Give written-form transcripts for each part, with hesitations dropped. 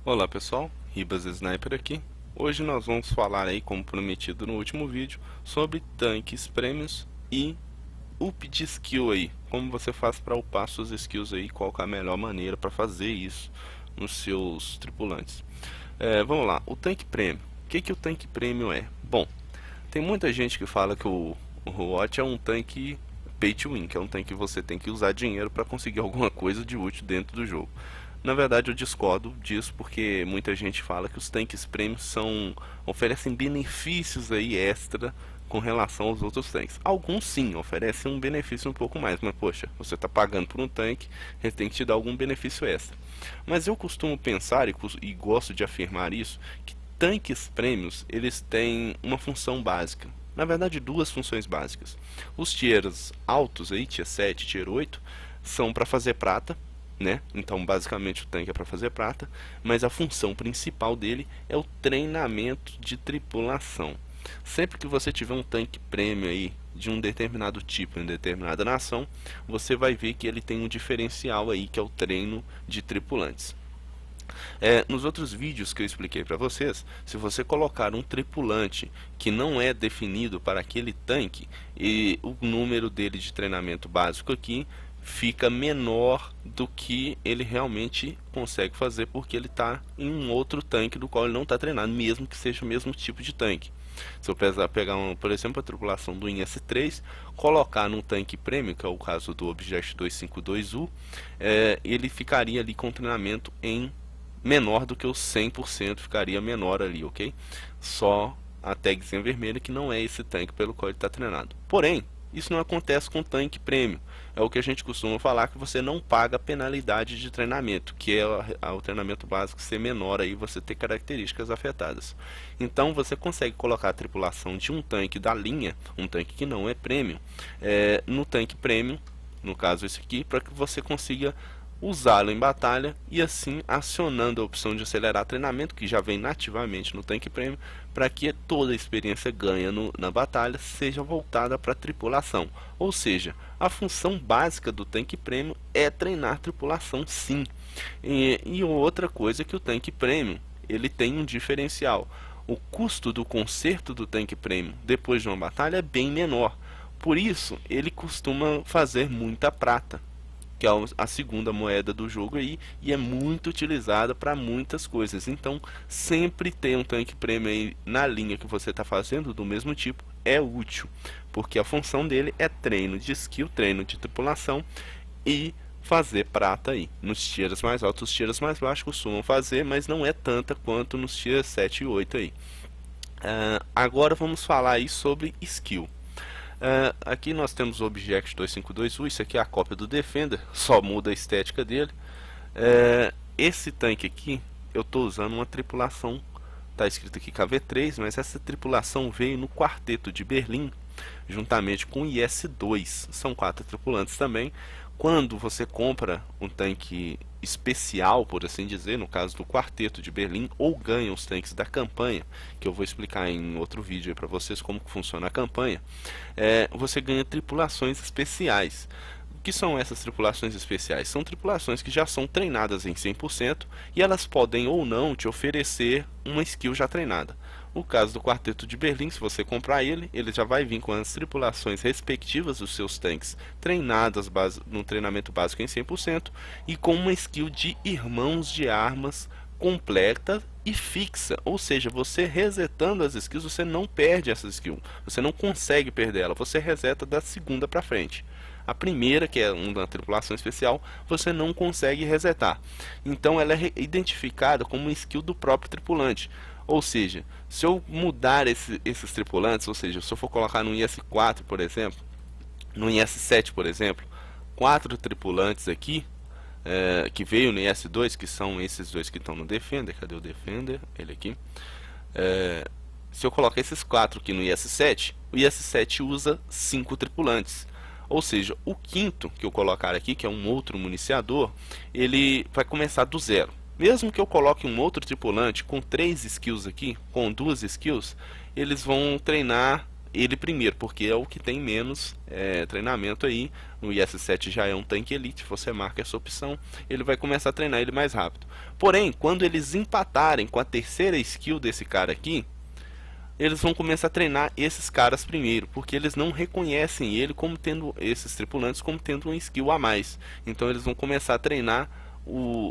Olá pessoal, Ribas Sniper aqui. Hoje nós vamos falar aí, como prometido no último vídeo, sobre tanques prêmios e up de skill aí. Como você faz para upar suas skills aí, qual que é a melhor maneira para fazer isso nos seus tripulantes. Vamos lá, o tanque prêmio. O que o tanque prêmio é? Bom, tem muita gente que fala que o Watch é um tanque pay to win, que é um tanque que você tem que usar dinheiro para conseguir alguma coisa de útil dentro do jogo. Na verdade eu discordo disso, porque muita gente fala que os tanques premium oferecem benefícios aí extra com relação aos outros tanques. Alguns sim oferecem um benefício um pouco mais, mas poxa, você está pagando por um tanque, ele tem que te dar algum benefício extra. Mas eu costumo pensar e gosto de afirmar isso, que tanques prêmios eles têm uma função básica. Na verdade, duas funções básicas. Os tiers altos aí, tier 7, tier 8, são para fazer prata, né? Então, basicamente, o tanque é para fazer prata, mas a função principal dele é o treinamento de tripulação. Sempre que você tiver um tanque prêmio aí de um determinado tipo em determinada nação, você vai ver que ele tem um diferencial aí, que é o treino de tripulantes. Nos outros vídeos que eu expliquei para vocês, se você colocar um tripulante que não é definido para aquele tanque, e o número dele de treinamento básico aqui fica menor do que ele realmente consegue fazer, porque ele está em um outro tanque do qual ele não está treinado, mesmo que seja o mesmo tipo de tanque. Se eu pegar, por exemplo, a tripulação do IS-3, colocar num tanque prêmio, que é o caso do Object 252U, ele ficaria ali com treinamento em menor do que os 100%, ficaria menor ali, ok? Só a tagzinha vermelha que não é esse tanque pelo qual ele está treinado. Porém, isso não acontece com tanque prêmio. É o que a gente costuma falar, que você não paga penalidade de treinamento, que é o treinamento básico ser menor, aí você ter características afetadas. Então você consegue colocar a tripulação de um tanque da linha, um tanque que não é prêmio, no tanque prêmio, no caso esse aqui, para que você consiga usá-lo em batalha e assim acionando a opção de acelerar treinamento, que já vem nativamente no tanque prêmio, para que toda a experiência ganha na batalha seja voltada para a tripulação. Ou seja, a função básica do tanque prêmio é treinar tripulação, sim. E outra coisa é que o tanque prêmio ele tem um diferencial. O custo do conserto do tanque prêmio depois de uma batalha é bem menor. Por isso, ele costuma fazer muita prata, que é a segunda moeda do jogo aí, e é muito utilizada para muitas coisas. Então, sempre ter um tanque prêmio aí na linha que você está fazendo, do mesmo tipo, é útil, porque a função dele é treino de skill, treino de tripulação e fazer prata aí. Nos tiers mais altos, os tiers mais baixos costumam fazer, mas não é tanta quanto nos tiers 7 e 8 aí. Agora vamos falar aí sobre skill. Aqui nós temos o Object 252U, isso aqui é a cópia do Defender, só muda a estética dele. Esse tanque aqui, eu estou usando uma tripulação, está escrito aqui KV3, mas essa tripulação veio no quarteto de Berlim, juntamente com o IS-2, são 4 tripulantes também. Quando você compra um tanque especial, por assim dizer, no caso do quarteto de Berlim, ou ganha os tanques da campanha, que eu vou explicar em outro vídeo para vocês como que funciona a campanha, você ganha tripulações especiais. O que são essas tripulações especiais? São tripulações que já são treinadas em 100% e elas podem ou não te oferecer uma skill já treinada. O caso do quarteto de Berlim, se você comprar ele já vai vir com as tripulações respectivas dos seus tanques treinadas no treinamento básico em 100% e com uma skill de irmãos de armas completa e fixa, ou seja, você resetando as skills, você não perde essa skill, você não consegue perder ela, você reseta da segunda para frente. A primeira, que é uma tripulação especial, você não consegue resetar. Então ela é identificada como uma skill do próprio tripulante. Ou seja, se eu mudar esses tripulantes, ou seja, se eu for colocar no IS-4, por exemplo, no IS-7, por exemplo, 4 tripulantes aqui, que veio no IS-2, que são esses dois que estão no Defender. Cadê o Defender? Ele aqui. Se eu colocar esses 4 aqui no IS-7, o IS-7 usa 5 tripulantes. Ou seja, o quinto que eu colocar aqui, que é um outro municiador, ele vai começar do zero. Mesmo que eu coloque um outro tripulante com 3 skills aqui, com 2 skills, eles vão treinar ele primeiro, porque é o que tem menos treinamento aí. No IS-7 já é um tanque elite, você marca essa opção, ele vai começar a treinar ele mais rápido. Porém, quando eles empatarem com a terceira skill desse cara aqui, eles vão começar a treinar esses caras primeiro, porque eles não reconhecem ele como tendo, esses tripulantes, como tendo uma skill a mais. Então eles vão começar a treinar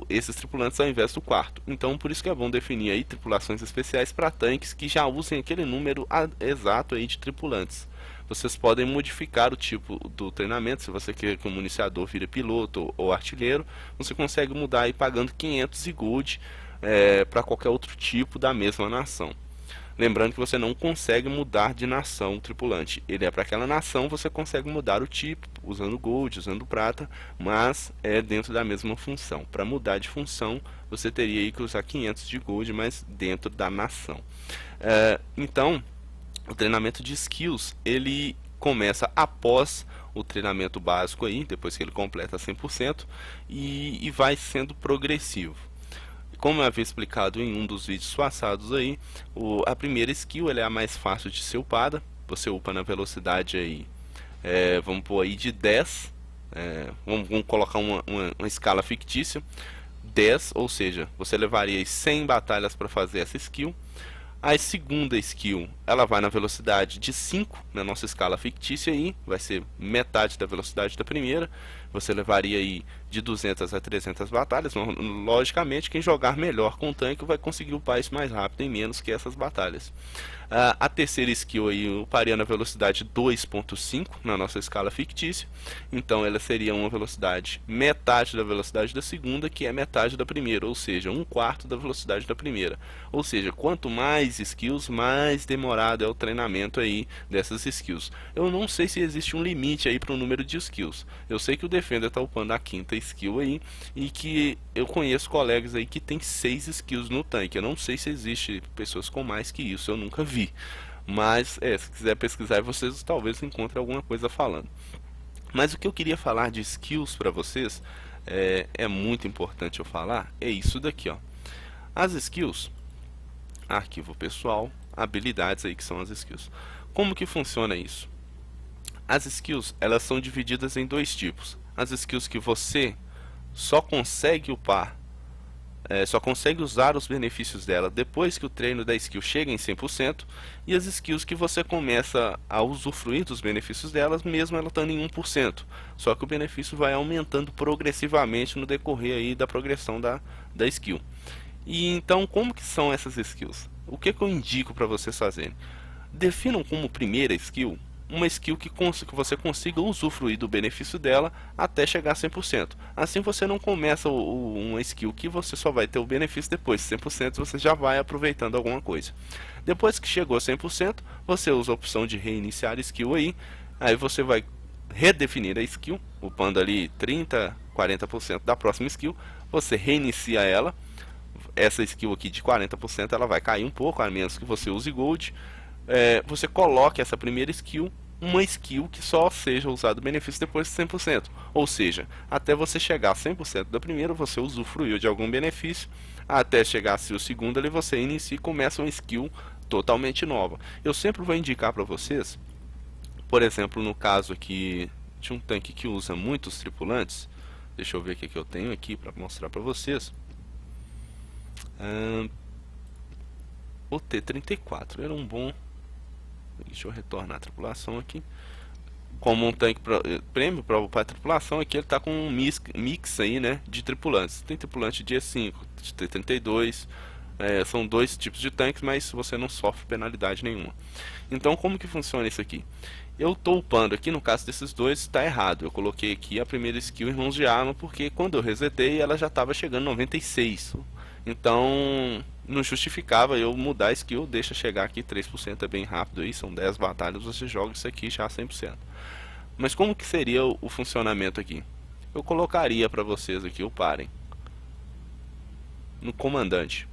esses tripulantes ao invés do quarto. Então por isso que é bom definir aí tripulações especiais para tanques que já usem aquele número exato aí de tripulantes. Vocês podem modificar o tipo do treinamento. Se você quer que o municiador vire piloto ou artilheiro, você consegue mudar aí pagando 500 de gold para qualquer outro tipo da mesma nação. Lembrando que você não consegue mudar de nação o tripulante. Ele é para aquela nação, você consegue mudar o tipo, usando gold, usando prata, mas é dentro da mesma função. Para mudar de função, você teria aí que usar 500 de gold, mas dentro da nação. Então, o treinamento de skills, ele começa após o treinamento básico aí, depois que ele completa 100%, e vai sendo progressivo. Como eu havia explicado em um dos vídeos passados aí, a primeira skill ela é a mais fácil de ser upada. Você upa na velocidade aí, vamos pôr aí de 10, vamos colocar uma escala fictícia, 10, ou seja, você levaria 100 batalhas para fazer essa skill. A segunda skill, ela vai na velocidade de 5, na nossa escala fictícia aí, vai ser metade da velocidade da primeira. Você levaria aí de 200 a 300 batalhas. Logicamente, quem jogar melhor com o tanque vai conseguir upar isso mais rápido em menos que essas batalhas. A terceira skill aí, eu uparia na velocidade 2.5 na nossa escala fictícia. Então ela seria uma velocidade metade da velocidade da segunda, que é metade da primeira, ou seja, 1/4 da velocidade da primeira. Ou seja, quanto mais skills, mais demorado é o treinamento aí dessas skills. Eu não sei se existe um limite aí para o número de skills. Eu sei que o Defender está upando a quinta skill aí, e que eu conheço colegas aí que tem 6 skills no tanque. Eu não sei se existe pessoas com mais que isso, eu nunca vi. Mas se quiser pesquisar, vocês talvez encontrem alguma coisa falando. Mas o que eu queria falar de skills para vocês, é muito importante eu falar, é isso daqui, ó. As skills, arquivo pessoal, habilidades aí que são as skills. Como que funciona isso? As skills, elas são divididas em dois tipos. As skills que você só consegue upar, só consegue usar os benefícios dela depois que o treino da skill chega em 100%, e as skills que você começa a usufruir dos benefícios delas mesmo ela estando em 1%, só que o benefício vai aumentando progressivamente no decorrer aí da progressão da skill. E então, como que são essas skills? O que eu indico para vocês fazerem? Definam como primeira skill uma skill que você consiga usufruir do benefício dela até chegar a 100%. Assim você não começa uma skill que você só vai ter o benefício depois. 100% você já vai aproveitando alguma coisa. Depois que chegou a 100%, você usa a opção de reiniciar skill aí você vai redefinir a skill, upando ali 30, 40% da próxima skill, você reinicia ela. Essa skill aqui de 40% ela vai cair um pouco, a menos que você use gold. Você coloque essa primeira skill, uma skill que só seja usado o benefício depois de 100%. Ou seja, até você chegar a 100% da primeira, você usufruiu de algum benefício. Até chegar a ser o segundo, ali você inicia e começa uma skill totalmente nova. Eu sempre vou indicar para vocês, por exemplo, no caso aqui de um tanque que usa muitos tripulantes. Deixa eu ver o que eu tenho aqui para mostrar para vocês. O T-34 era um bom... Deixa eu retornar a tripulação aqui. Como um tanque prêmio para upar a tripulação, aqui ele está com um mix aí, né, de tripulantes. Tem tripulante de E5, de T-32, são dois tipos de tanques, mas você não sofre penalidade nenhuma. Então como que funciona isso aqui? Eu estou upando aqui, no caso desses dois está errado. Eu coloquei aqui a primeira skill Irmãos de Arma, porque quando eu resetei ela já estava chegando a 96. Então não justificava eu mudar a skill, deixa chegar aqui 3%, é bem rápido aí, são 10 batalhas, você joga isso aqui já 100%. Mas como que seria o funcionamento aqui? Eu colocaria para vocês aqui, uparem no comandante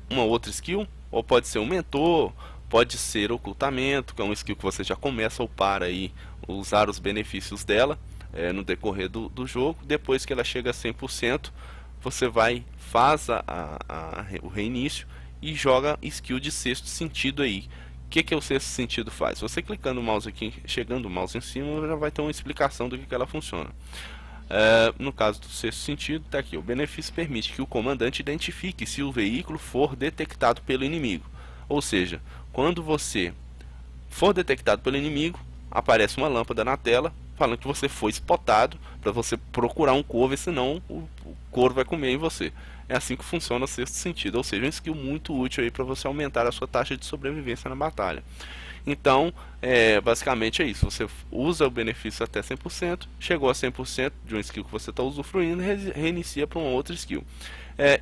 uma outra skill, ou pode ser um mentor, pode ser ocultamento, que é uma skill que você já começa a upar aí, usar os benefícios dela no decorrer do jogo. Depois que ela chega a 100%, você faz o reinício e joga skill de sexto sentido aí, que o sexto sentido faz? Você clicando o mouse aqui, chegando o mouse em cima, já vai ter uma explicação do que ela funciona. No caso do sexto sentido, está aqui: o benefício permite que o comandante identifique se o veículo for detectado pelo inimigo. Ou seja, quando você for detectado pelo inimigo, aparece uma lâmpada na tela falando que você foi spotado, para você procurar um cover, senão o couro vai comer em você. É assim que funciona o sexto sentido, ou seja, um skill muito útil aí para você aumentar a sua taxa de sobrevivência na batalha. Então, basicamente é isso. Você usa o benefício até 100%, chegou a 100% de um skill que você está usufruindo, reinicia para uma outra skill.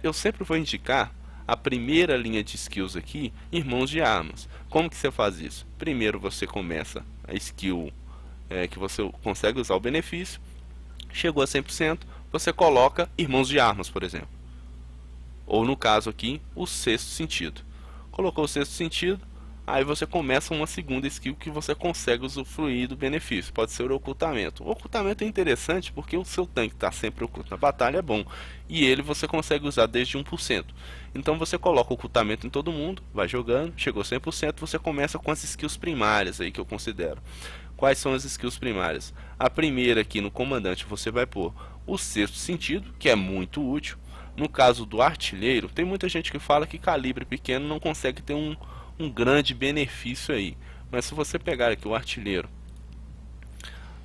Eu sempre vou indicar a primeira linha de skills aqui, Irmãos de Armas. Como que você faz isso? Primeiro você começa a skill que você consegue usar o benefício, chegou a 100%, você coloca Irmãos de Armas, por exemplo. Ou no caso aqui, o sexto sentido. Colocou o sexto sentido, aí você começa uma segunda skill que você consegue usufruir do benefício. Pode ser o ocultamento. O ocultamento é interessante porque o seu tanque está sempre oculto na batalha, é bom. E ele você consegue usar desde 1%. Então você coloca o ocultamento em todo mundo, vai jogando, chegou a 100%, você começa com as skills primárias aí que eu considero. Quais são as skills primárias? A primeira aqui no comandante você vai pôr o sexto sentido, que é muito útil. No caso do artilheiro, tem muita gente que fala que calibre pequeno não consegue ter um grande benefício aí. Mas se você pegar aqui o artilheiro,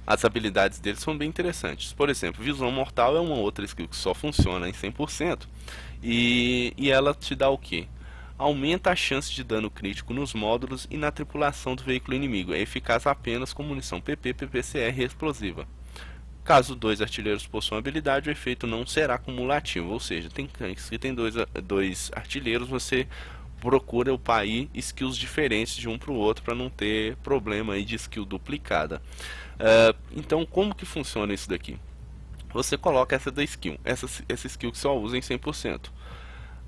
as habilidades dele são bem interessantes. Por exemplo, visão mortal é uma outra skill que só funciona em 100%. E ela te dá o que? Aumenta a chance de dano crítico nos módulos e na tripulação do veículo inimigo. É eficaz apenas com munição PP, PPCR e explosiva. Caso dois artilheiros possuam habilidade, o efeito não será cumulativo. Ou seja, tem tanques que tem dois artilheiros, você procura upar aí skills diferentes de um para o outro para não ter problema aí de skill duplicada. Então como que funciona isso daqui? Você coloca essa da skill, essa skill que só usa em 100%.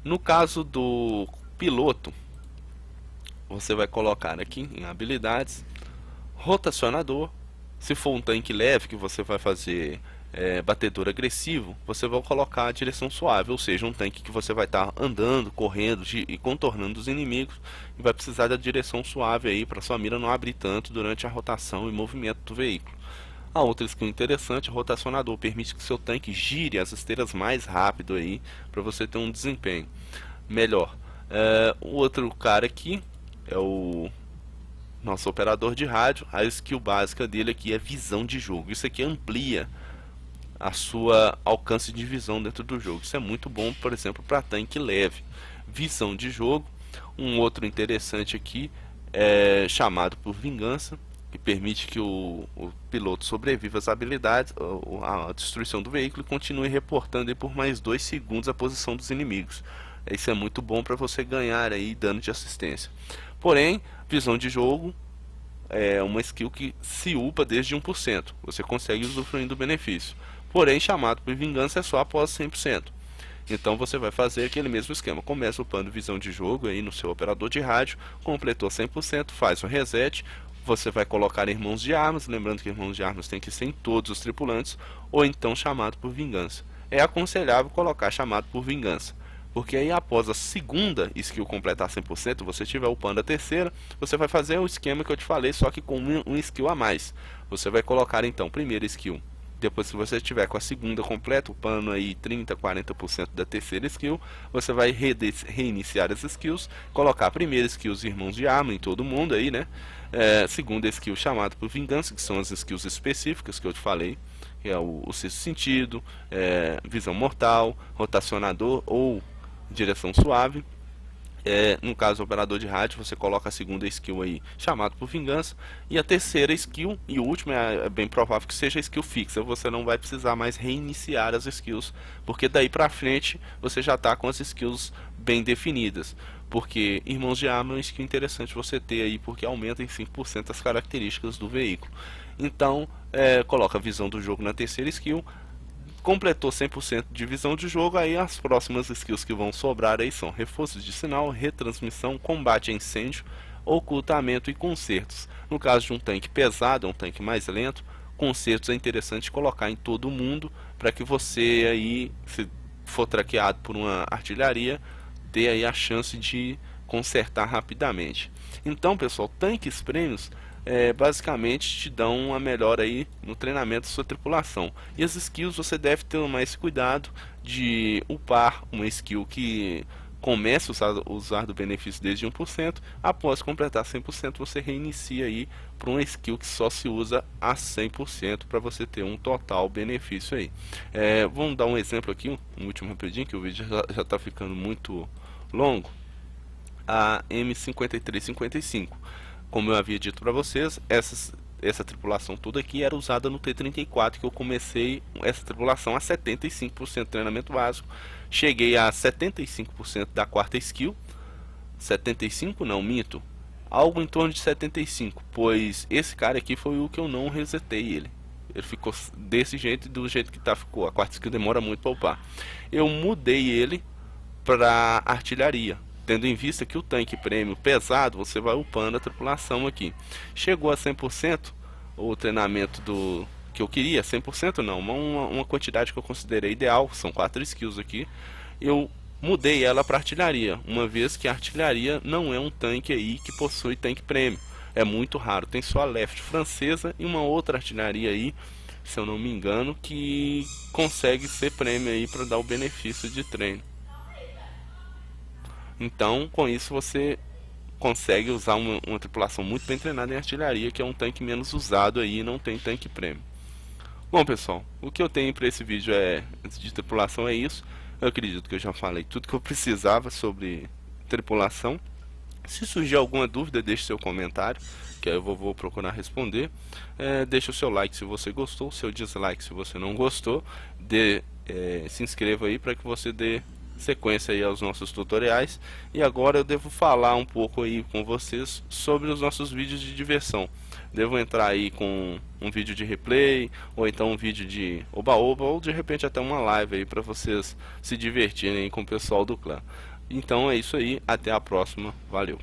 No caso do piloto, você vai colocar aqui em habilidades, rotacionador. Se for um tanque leve que você vai fazer batedor agressivo, você vai colocar a direção suave, ou seja, um tanque que você vai estar andando, correndo e contornando os inimigos, e vai precisar da direção suave aí para sua mira não abrir tanto durante a rotação e movimento do veículo. A outra skill interessante, rotacionador, permite que seu tanque gire as esteiras mais rápido aí para você ter um desempenho melhor. O outro cara aqui é o nosso operador de rádio. A skill básica dele aqui é visão de jogo. Isso aqui amplia a sua alcance de visão dentro do jogo. Isso é muito bom, por exemplo, para tanque leve. Visão de jogo. Um outro interessante aqui é chamado por vingança, que permite que o piloto sobreviva às habilidades, a destruição do veículo, e continue reportando aí por mais 2 segundos a posição dos inimigos. Isso é muito bom para você ganhar aí dano de assistência. Porém, visão de jogo é uma skill que se upa desde 1%. Você consegue usufruir do benefício. Porém, chamado por vingança é só após 100%. Então você vai fazer aquele mesmo esquema. Começa upando visão de jogo aí no seu operador de rádio, completou 100%, faz o reset. Você vai colocar Irmãos de Armas, lembrando que Irmãos de Armas tem que ser em todos os tripulantes, ou então chamado por vingança. É aconselhável colocar chamado por vingança, porque aí após a segunda skill completar 100%, você estiver upando a terceira, você vai fazer o esquema que eu te falei, só que com um skill a mais. Você vai colocar então primeira skill, depois que você estiver com a segunda completa, upando aí 30, 40% da terceira skill, você vai reiniciar as skills, colocar a primeira skill Irmãos de Arma em todo mundo aí, né? Segunda skill chamada por vingança, que são as skills específicas que eu te falei, que é o sexto sentido, visão mortal, rotacionador ou direção suave. No caso, operador de rádio, você coloca a segunda skill aí, chamado por vingança, e a terceira skill, e o último é bem provável que seja a skill fixa. Você não vai precisar mais reiniciar as skills, porque daí pra frente você já está com as skills bem definidas. Porque Irmãos de Arma é uma skill interessante você ter aí, porque aumenta em 5% as características do veículo. Então, coloca a visão do jogo na terceira skill. Completou 100% de visão de jogo, aí as próximas skills que vão sobrar aí são reforços de sinal, retransmissão, combate a incêndio, ocultamento e concertos. No caso de um tanque pesado, um tanque mais lento, concertos é interessante colocar em todo mundo, para que você aí, se for traqueado por uma artilharia, ter aí a chance de consertar rapidamente. Então, pessoal, tanques prêmios basicamente te dão uma melhora aí no treinamento da sua tripulação. E as skills você deve ter mais cuidado de upar uma skill que comece a usar do benefício desde 1%, após completar 100% você reinicia aí para uma skill que só se usa a 100% para você ter um total benefício aí. Vamos dar um exemplo aqui, um último rapidinho, que o vídeo já está ficando muito longo. A M5355, como eu havia dito para vocês, essa tripulação toda aqui era usada no T-34, que eu comecei essa tripulação a 75% de treinamento básico, cheguei a 75% da quarta skill, 75 não, minto, algo em torno de 75, pois esse cara aqui foi o que eu não resetei ele. Ele ficou desse jeito e do jeito que tá ficou. A quarta skill demora muito para upar. Eu mudei ele para artilharia, tendo em vista que o tanque prêmio pesado você vai upando a tripulação aqui. Chegou a 100% o treinamento do que eu queria, 100% não, uma quantidade que eu considerei ideal, são 4 skills aqui. Eu mudei ela para artilharia, uma vez que a artilharia não é um tanque aí que possui tanque prêmio, é muito raro, tem só a left francesa e uma outra artilharia aí, se eu não me engano, que consegue ser prêmio aí para dar o benefício de treino. Então, com isso você consegue usar uma tripulação muito bem treinada em artilharia, que é um tanque menos usado aí e não tem tanque prêmio. Bom, pessoal, o que eu tenho para esse vídeo de tripulação é isso. Eu acredito que eu já falei tudo que eu precisava sobre tripulação. Se surgir alguma dúvida, deixe seu comentário, que eu vou procurar responder. Deixe o seu like se você gostou, o seu dislike se você não gostou. Se inscreva aí para que você dê sequência aí aos nossos tutoriais. E agora eu devo falar um pouco aí com vocês sobre os nossos vídeos de diversão. Devo entrar aí com um vídeo de replay, ou então um vídeo de oba-oba, ou de repente até uma live aí para vocês se divertirem com o pessoal do clã. Então é isso aí, até a próxima, valeu!